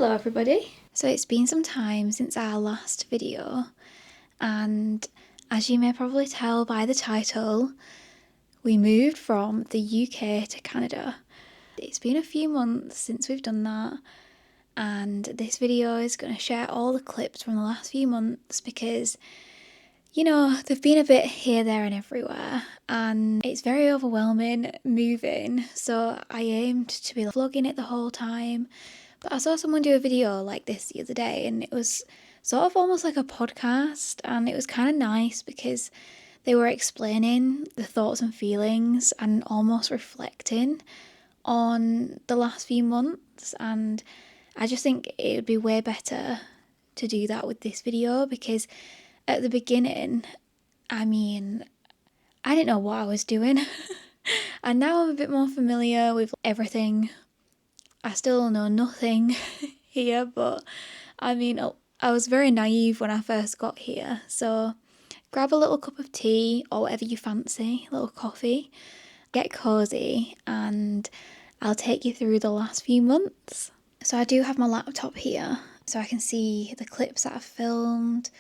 Hello everybody. So it's been some time since our last video, and as you may probably tell by the title, we moved from the UK to Canada. It's been a few months since we've done that, and this video is going to share all the clips from the last few months because, you know, they've been a bit here, there and everywhere, and it's very overwhelming moving, so I aimed to be vlogging it the whole time. But I saw someone do a video like this the other day, and it was sort of almost like a podcast, and it was kind of nice because they were explaining the thoughts and feelings and almost reflecting on the last few months. And I just think it would be way better to do that with this video because at the beginning, I didn't know what I was doing. And now I'm a bit more familiar with everything. I still know nothing here, but I was very naive when I first got here. So grab a little cup of tea or whatever you fancy, a little coffee, get cozy, and I'll take you through the last few months. So I do have my laptop here so I can see the clips that I've filmed,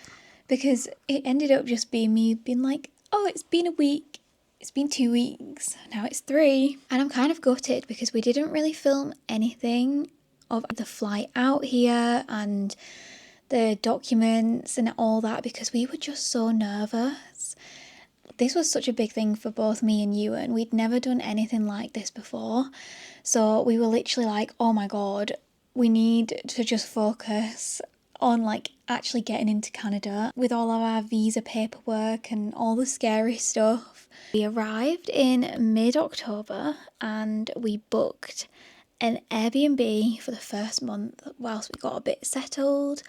because it ended up just being me being like, oh, it's been a week. It's been 2 weeks, now it's 3. And I'm kind of gutted because we didn't really film anything of the flight out here and the documents and all that because we were just so nervous. This was such a big thing for both me and you, and we'd never done anything like this before. So we were literally like, oh my God, we need to just focus on actually getting into Canada with all of our visa paperwork and all the scary stuff. We arrived in mid-October and we booked an Airbnb for the first month whilst we got a bit settled.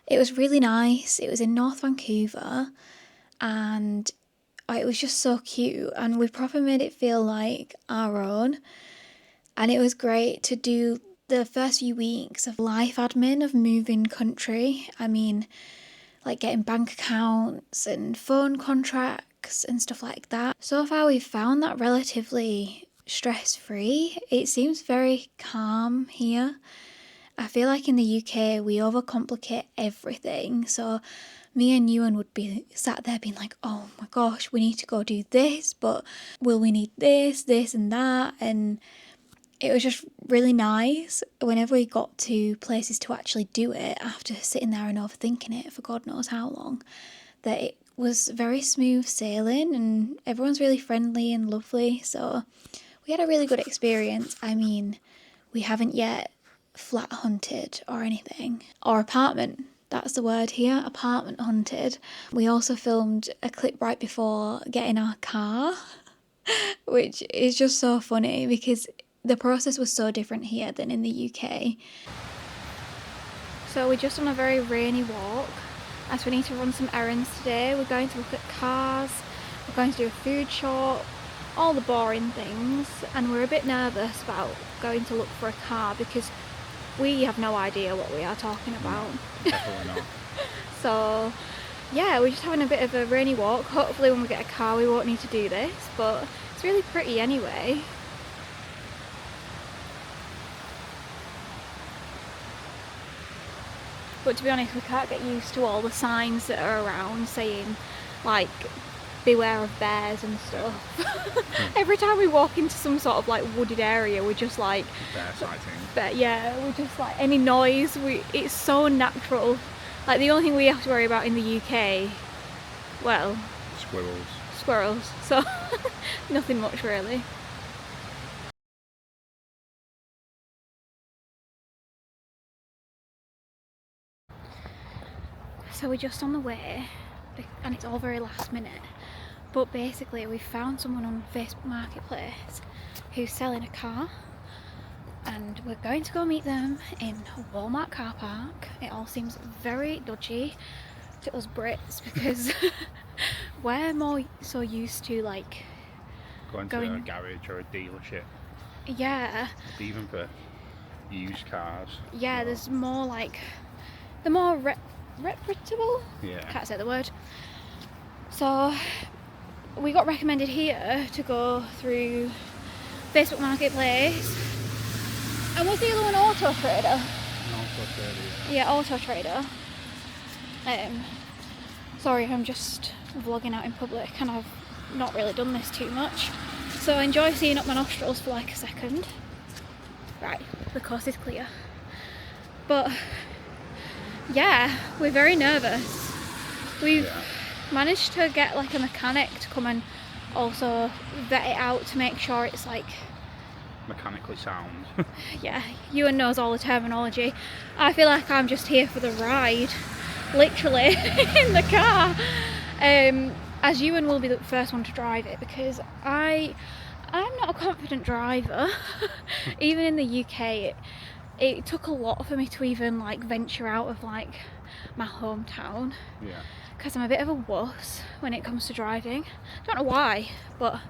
It was really nice. It was in North Vancouver and it was just so cute, and we proper made it feel like our own. And it was great to do the first few weeks of life admin of moving country. Getting bank accounts and phone contracts and stuff like that. So far we've found that relatively stress-free. It seems very calm here. I feel like in the UK we overcomplicate everything. So me and Ewan would be sat there being like, oh my gosh, we need to go do this, but will we need this and that? And it was just really nice whenever we got to places to actually do it after sitting there and overthinking it for God knows how long, that it was very smooth sailing and everyone's really friendly and lovely. So we had a really good experience. We haven't yet flat hunted or anything, or apartment. That's the word here, apartment hunted. We also filmed a clip right before getting our car, which is just so funny because the process was so different here than in the UK. So we're just on a very rainy walk as we need to run some errands today. We're going to look at cars, we're going to do a food shop, all the boring things, and we're a bit nervous about going to look for a car because we have no idea what we are talking about. Definitely not. So yeah, we're just having a bit of a rainy walk. Hopefully when we get a car we won't need to do this, but it's really pretty anyway. But to be honest, we can't get used to all the signs that are around saying, beware of bears and stuff. Every time we walk into some sort of wooded area, we're just like... Bear sighting. But yeah, we're just any noise, it's so natural. The only thing we have to worry about in the UK, well... Squirrels. So, nothing much really. So we're just on the way, and it's all very last minute, but basically we found someone on Facebook Marketplace who's selling a car, and we're going to go meet them in a Walmart car park. It all seems very dodgy to us Brits because we're more so used to going to a garage or a dealership. Yeah. Even for used cars. Yeah, there's more the more reputable? Yeah. Can't say the word. So we got recommended here to go through Facebook Marketplace. And was the other one Auto Trader? No. Auto Trader. Yeah, Auto Trader. Sorry, I'm just vlogging out in public and I've not really done this too much. So I enjoy seeing up my nostrils for like a second. Right, the coast is clear. But yeah, we're very nervous. We've managed to get like a mechanic to come and also vet it out to make sure it's like mechanically sound. Yeah, Ewan knows all the terminology. I feel like I'm just here for the ride, literally, in the car. As Ewan will be the first one to drive it, because I'm not a confident driver. Even in the UK, it took a lot for me to even like venture out of like my hometown. Yeah. Because I'm a bit of a wuss when it comes to driving. Don't know why, but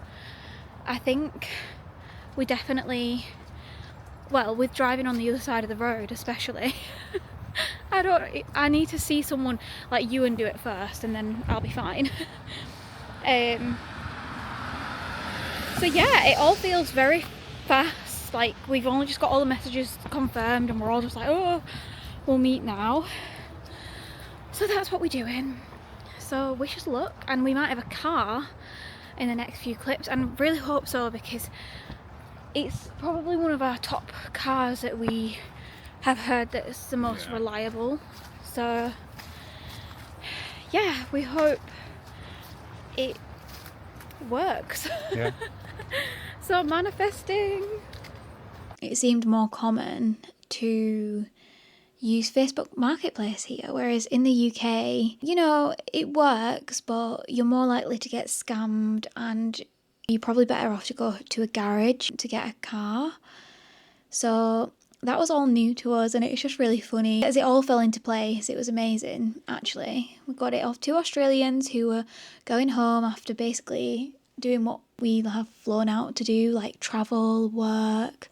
I think we definitely, well, with driving on the other side of the road especially, I need to see someone like you and do it first and then I'll be fine. So yeah, it all feels very fast, like we've only just got all the messages confirmed and we're all just like, oh, we'll meet now. So that's what we're doing. So wish us luck, and we might have a car in the next few clips, and really hope so, because it's probably one of our top cars that we have heard that is the most reliable. So yeah, we hope it works. Yeah. So manifesting. It seemed more common to use Facebook Marketplace here, whereas in the UK, you know, it works, but you're more likely to get scammed and you're probably better off to go to a garage to get a car. So that was all new to us, and it's just really funny as it all fell into place. It was amazing, actually. We got it off 2 Australians who were going home after basically doing what we have flown out to do, like travel, work,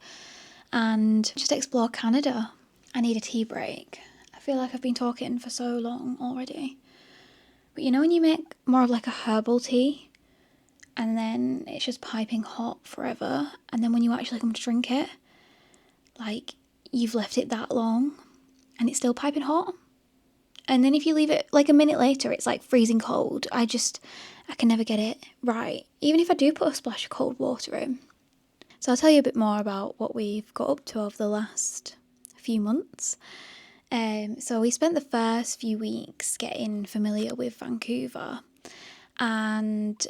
and just explore Canada. I need a tea break. I feel like I've been talking for so long already. But you know when you make more of like a herbal tea and then it's just piping hot forever, and then when you actually come to drink it, like you've left it that long and it's still piping hot, and then if you leave it like a minute later it's like freezing cold. I can never get it right, even if I do put a splash of cold water in. So I'll tell you a bit more about what we've got up to over the last few months. So we spent the first few weeks getting familiar with Vancouver and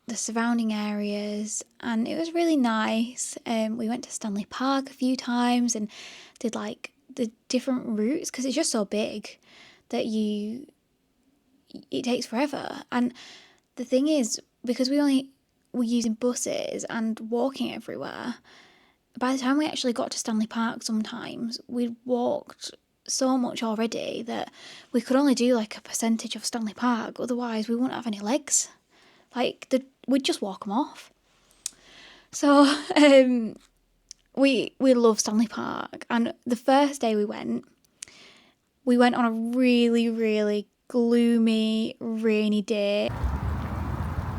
the surrounding areas, and it was really nice. We went to Stanley Park a few times and did like the different routes, because it's just so big that it takes forever. And the thing is, because we're using buses and walking everywhere, by the time we actually got to Stanley Park, sometimes we'd walked so much already that we could only do like a percentage of Stanley Park, otherwise we wouldn't have any legs. We'd just walk them off. So we love Stanley Park, and the first day we went on a really, really gloomy, rainy day.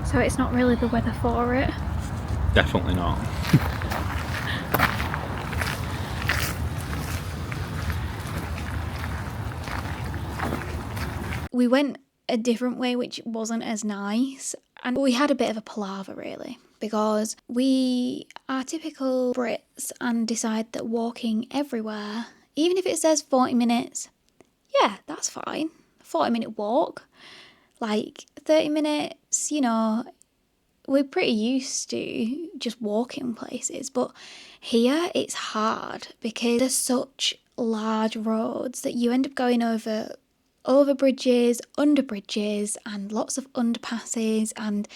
So it's not really the weather for it. Definitely not. We went a different way, which wasn't as nice, and we had a bit of a palaver really, because we are typical Brits and decide that walking everywhere, even if it says 40 minutes, yeah, that's fine. 40-minute walk, like 30 minutes, you know, we're pretty used to just walking places. But here it's hard because there's such large roads that you end up going over bridges, under bridges, and lots of underpasses, and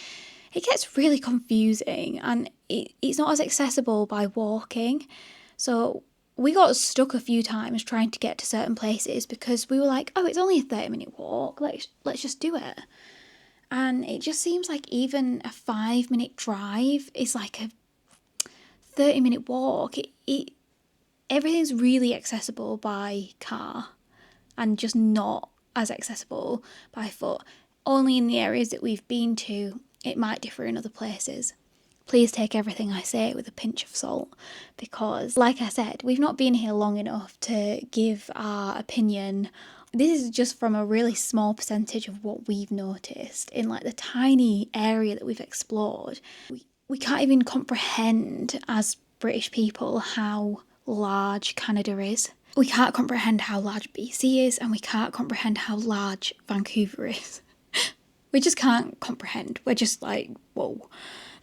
it gets really confusing, and it's not as accessible by walking. So we got stuck a few times trying to get to certain places because we were like, oh, it's only a 30-minute walk, let's just do it. And it just seems like even a 5-minute drive is like a 30-minute walk. Everything's really accessible by car and just not as accessible by foot. Only in the areas that we've been to, it might differ in other places. please take everything I say with a pinch of salt, because like I said, we've not been here long enough to give our opinion. This is just from a really small percentage of what we've noticed in like the tiny area that we've explored. We can't even comprehend as British people how large Canada is. We can't comprehend how large BC is, and we can't comprehend how large Vancouver is. We just can't comprehend. We're just like, whoa,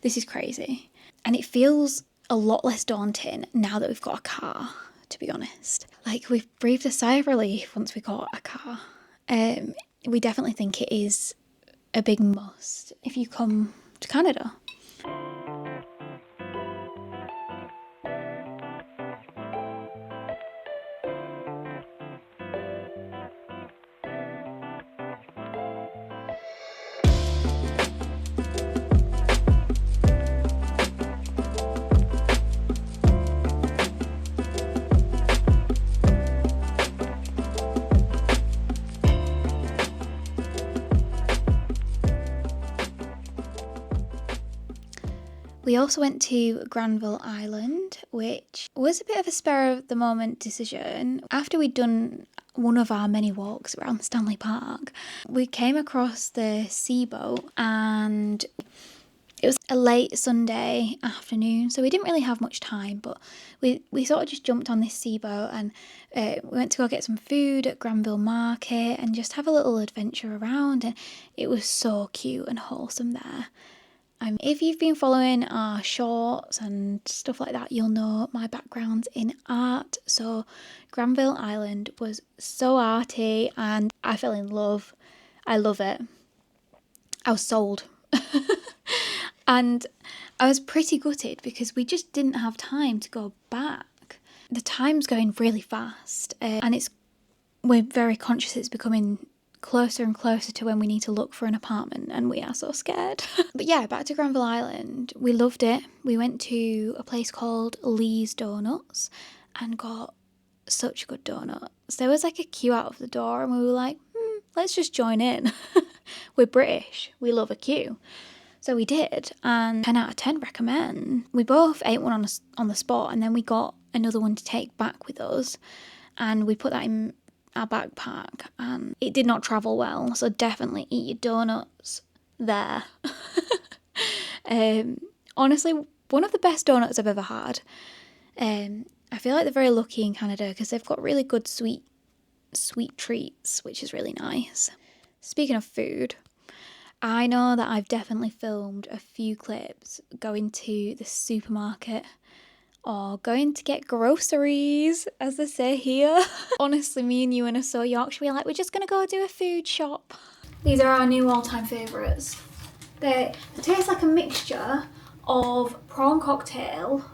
this is crazy. And it feels a lot less daunting now that we've got a car, to be honest. Like, we've breathed a sigh of relief once we got a car. We definitely think it is a big must if you come to Canada. We also went to Granville Island, which was a bit of a spur of the moment decision. After we'd done one of our many walks around Stanley Park, we came across the sea boat, and it was a late Sunday afternoon, so we didn't really have much time, but we sort of just jumped on this sea boat, and we went to go get some food at Granville Market and just have a little adventure around, and it was so cute and wholesome there. If you've been following our shorts and stuff like that, you'll know my background's in art. So Granville Island was so arty and I fell in love. I love it. I was sold. And I was pretty gutted because we just didn't have time to go back. The time's going really fast, and we're very conscious it's becoming closer and closer to when we need to look for an apartment, and we are so scared. But yeah, back to Granville Island. We loved it. We went to a place called Lee's Donuts and got such good donuts. There was like a queue out of the door, and we were like, let's just join in. We're British. We love a queue. So we did, and 10 out of 10 recommend. We both ate one on the spot, and then we got another one to take back with us, and we put that in our backpack, and it did not travel well, so definitely eat your donuts there. Honestly, one of the best donuts I've ever had. I feel like they're very lucky in Canada because they've got really good sweet treats, which is really nice. Speaking of food, I know that I've definitely filmed a few clips going to the supermarket or going to get groceries, as they say here. Honestly, me and Ewan are so Yorkshire, we're like, we're just going to go do a food shop. These are our new all-time favourites. They taste like a mixture of prawn cocktail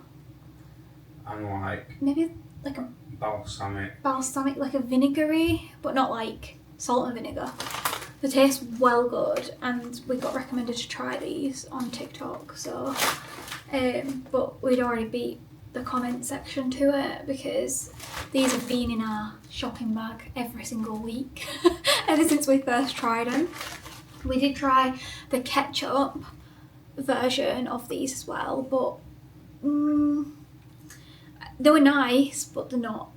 and like maybe like a balsamic, like a vinegary, but not like salt and vinegar. They taste well good, and we got recommended to try these on TikTok, so but we'd already beat the comment section to it because these have been in our shopping bag every single week ever since we first tried them. We did try the ketchup version of these as well, but they were nice, but they're not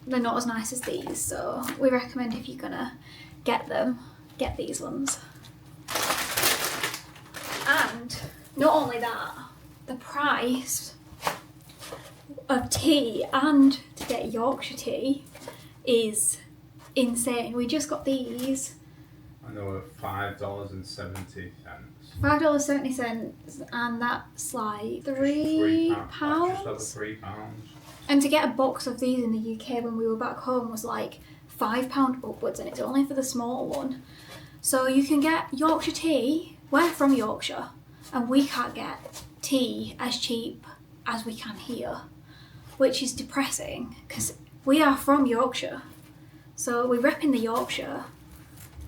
as nice as these, so we recommend if you're gonna get them, get these ones. And not only that, the price of tea and to get Yorkshire tea is insane. We just got these. And they were $5.70. $5.70, and that's like £3. Just over £3. And to get a box of these in the UK when we were back home was like £5 upwards, and it's only for the small one. So you can get Yorkshire tea. We're from Yorkshire, and we can't get tea as cheap as we can here, which is depressing because we are from Yorkshire. So we're repping the Yorkshire,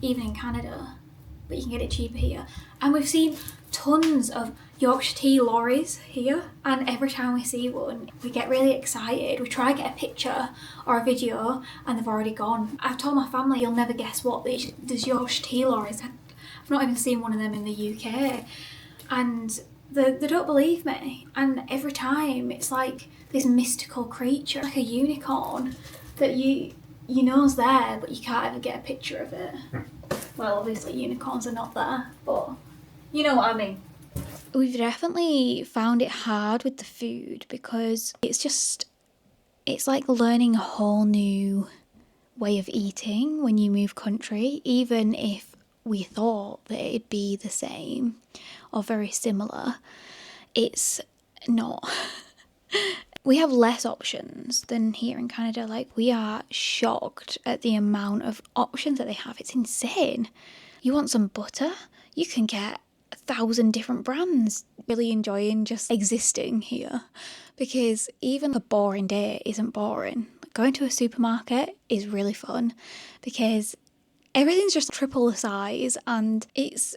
even in Canada, but you can get it cheaper here. And we've seen tons of Yorkshire tea lorries here, and every time we see one, we get really excited. We try to get a picture or a video, and they've already gone. I've told my family, you'll never guess what, there's Yorkshire tea lorries. I've not even seen one of them in the UK. And They don't believe me, and every time it's like this mystical creature, like a unicorn, that you know's there, but you can't ever get a picture of it. Well, obviously unicorns are not there, but you know what I mean. We've definitely found it hard with the food because it's like learning a whole new way of eating when you move country, even if we thought that it'd be the same or very similar. It's not. We have less options than here in Canada. Like, we are shocked at the amount of options that they have. It's insane. You want some butter? You can get 1,000 different brands. Really enjoying just existing here because even a boring day isn't boring. Going to a supermarket is really fun because everything's just triple the size and it's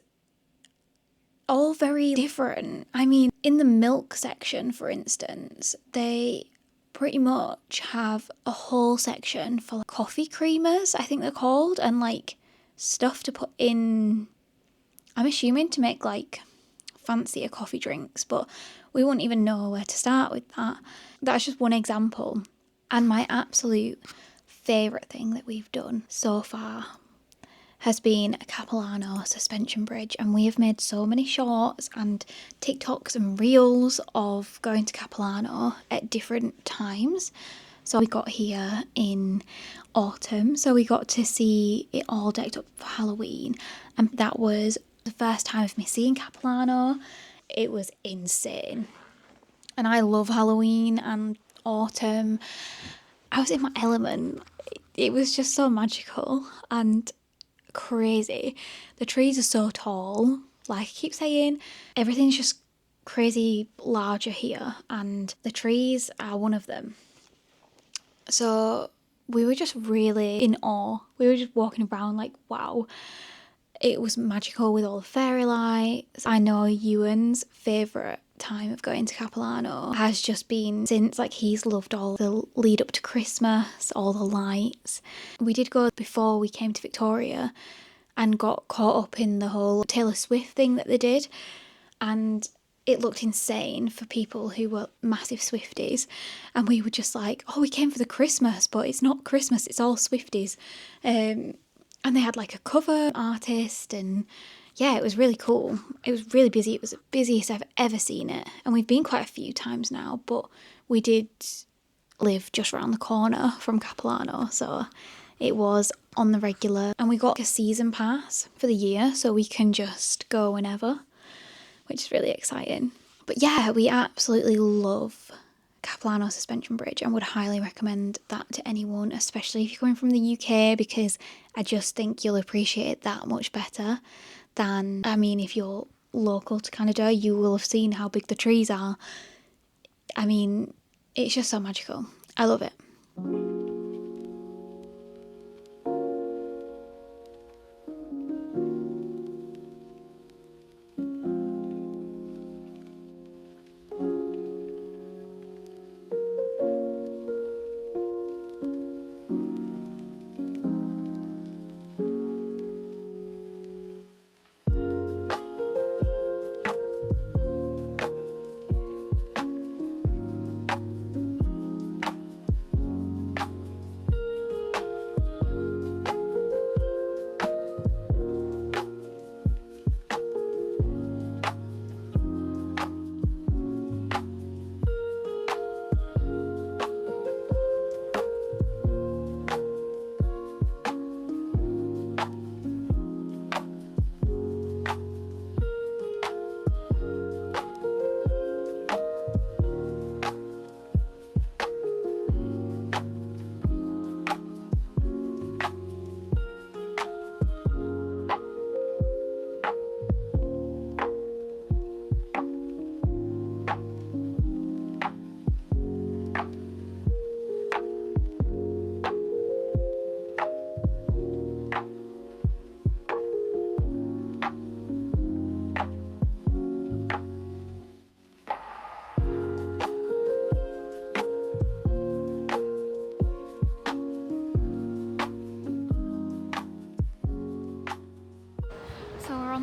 all very different. I mean, in the milk section, for instance, they pretty much have a whole section for like coffee creamers, I think they're called, and like stuff to put in, I'm assuming to make like fancier coffee drinks, but we wouldn't even know where to start with that. That's just one example. And my absolute favourite thing that we've done so far has been a Capilano suspension bridge, and we have made so many shorts and TikToks and reels of going to Capilano at different times. So we got here in autumn, so we got to see it all decked up for Halloween, and that was the first time of me seeing Capilano. It was insane, and I love Halloween and autumn. I was in my element. It was just so magical and crazy. The trees are so tall, like I keep saying, everything's just crazy larger here, and the trees are one of them. So we were just really in awe. We were just walking around like, wow. It was magical with all the fairy lights. I know Ewan's favourite time of going to Capilano has just been since, like, he's loved all the lead up to Christmas, all the lights. We did go before we came to Victoria and got caught up in the whole Taylor Swift thing that they did, and it looked insane for people who were massive Swifties, and we were just like, oh, we came for the Christmas, but it's not Christmas, it's all Swifties. And they had like a cover artist, and yeah, it was really cool. It was really busy. It was the busiest I've ever seen it. And we've been quite a few times now, but we did live just around the corner from Capilano, so it was on the regular. And we got a season pass for the year, so we can just go whenever, which is really exciting. But yeah, we absolutely love Capilano Suspension Bridge and would highly recommend that to anyone, especially if you're coming from the UK, because I just think you'll appreciate it that much better than, I mean, if you're local to Canada, you will have seen how big the trees are. I mean, it's just so magical. I love it.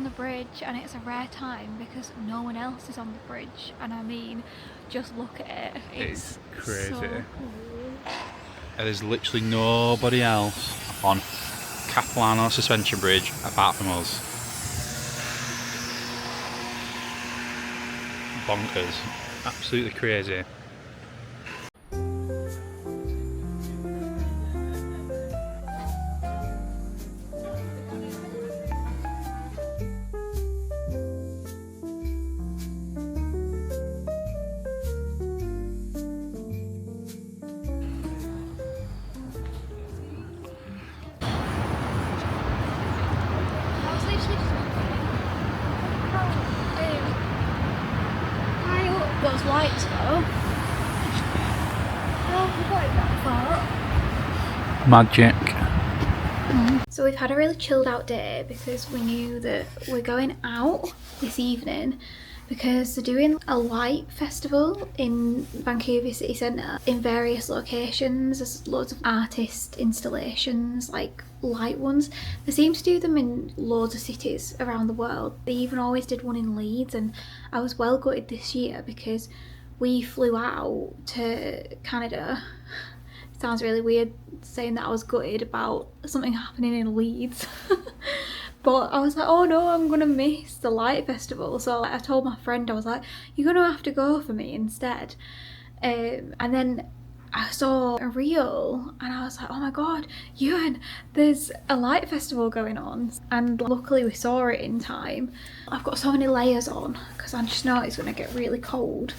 on the bridge, and it's a rare time because no one else is on the bridge, and I mean, just look at it. It's crazy. So cool. There's literally nobody else on Capilano Suspension Bridge apart from us. Bonkers. Absolutely crazy. Those lights though. Oh, we got it that far. Magic. So we've had a really chilled out day because we knew that we're going out this evening because they're doing a light festival in Vancouver City Centre in various locations. There's loads of artist installations, like light ones. They seem to do them in loads of cities around the world. They even always did one in Leeds, and I was well gutted this year because we flew out to Canada. It sounds really weird saying that I was gutted about something happening in Leeds. But I was like, oh no, I'm gonna miss the light festival. So I told my friend, I was like, you're gonna have to go for me instead. And then I saw a reel and I was like, oh my god, Ewan, there's a light festival going on. And luckily we saw it in time. I've got so many layers on because I just know it's gonna get really cold.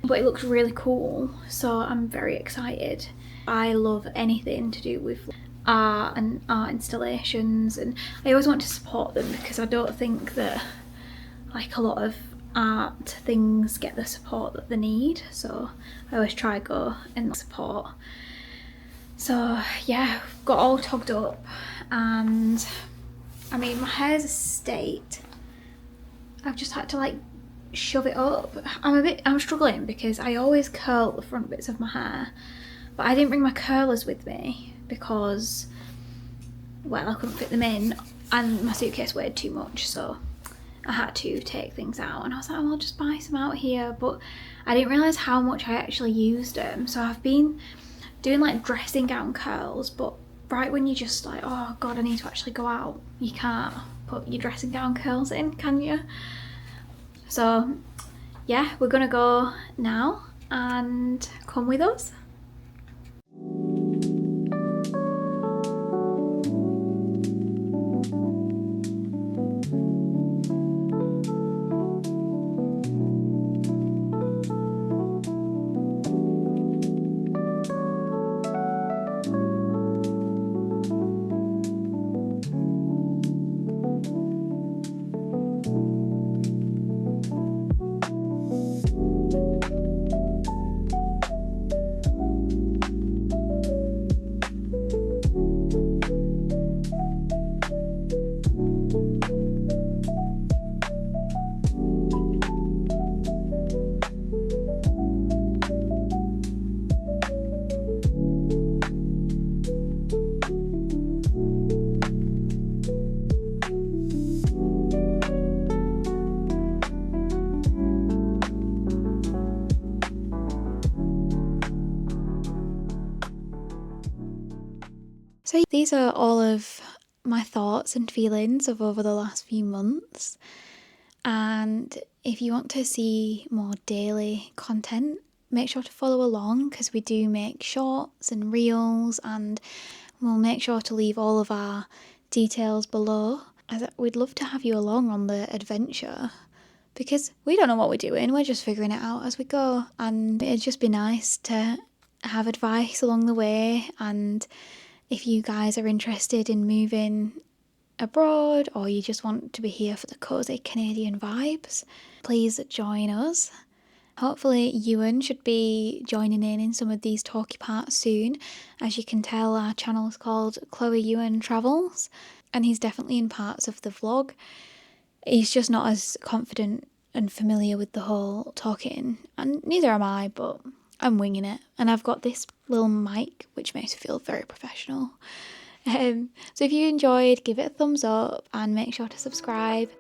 But it looks really cool, so I'm very excited. I love anything to do with art and art installations, and I always want to support them because I don't think that like a lot of art things get the support that they need, so I always try to go and support. So yeah, got all togged up, and I mean my hair's a state. I've just had to like shove it up. I'm struggling because I always curl the front bits of my hair, but I didn't bring my curlers with me because, well, I couldn't fit them in and my suitcase weighed too much, so I had to take things out, and I was like, oh, I'll just buy some out here, but I didn't realise how much I actually used them. So I've been doing like dressing gown curls, but right when you just like, oh god, I need to actually go out, you can't put your dressing gown curls in, can you? So yeah, we're gonna go now, and come with us. So these are all of my thoughts and feelings of over the last few months, and if you want to see more daily content, make sure to follow along because we do make shorts and reels, and we'll make sure to leave all of our details below, as we'd love to have you along on the adventure because we don't know what we're doing, we're just figuring it out as we go, and it'd just be nice to have advice along the way. And if you guys are interested in moving abroad or you just want to be here for the cosy Canadian vibes, please join us. Hopefully Ewan should be joining in some of these talky parts soon. As you can tell, our channel is called Chloe Ewan Travels, and he's definitely in parts of the vlog. He's just not as confident and familiar with the whole talking, and neither am I, but I'm winging it, and I've got this little mic which makes it feel very professional. So if you enjoyed, give it a thumbs up and make sure to subscribe.